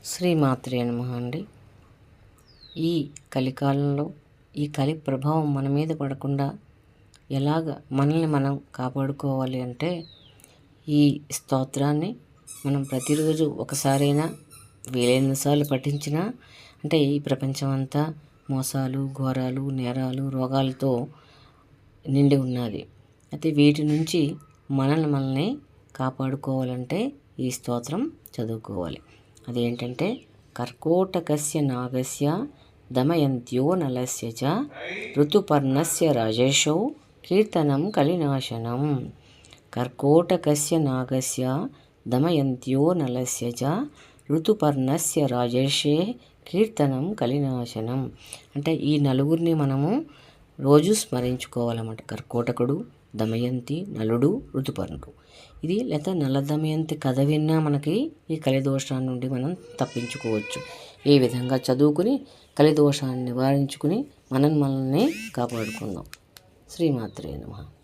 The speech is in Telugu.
శ్రీమాత్రే నమః అండి. ఈ కలికాలంలో ఈ కలి ప్రభావం మన మీద పడకుండా ఎలాగ మనల్ని మనం కాపాడుకోవాలి అంటే, ఈ స్తోత్రాన్ని మనం ప్రతిరోజు ఒకసారైనా వీలైనసార్లు పఠించినా, అంటే ఈ ప్రపంచం అంతా మోసాలు, ఘోరాలు, నేరాలు, రోగాలతో నిండి ఉన్నది. అయితే వీటి నుంచి మనల్ని కాపాడుకోవాలంటే ఈ స్తోత్రం చదువుకోవాలి. అదేంటంటే, కర్కోటకస్య నాగస్య దమయంత్యో నలస్య చ ఋతుపర్ణస్య రాజేశౌ కీర్తనం కలినాశనం. కర్కోటకస్య నాగస్య దమయంత్యో నలస్య చ ఋతుపర్ణస్య రాజేశే కీర్తనం కలినాశనం. అంటే ఈ నలుగురిని మనము రోజు స్మరించుకోవాలన్నమాట. కర్కోటకుడు, దమయంతి, నలుడు, ఋతుపర్ణుడు. ఇది లేదా నల దమయంతి కథ విన్నా మనకి ఈ కలిదోషాన్ని నుండి మనం తప్పించుకోవచ్చు. ఈ విధంగా చదువుకుని కలిదోషాన్ని నివారించుకుని మనల్ని కాపాడుకుందాం. శ్రీమాత్రే నమః.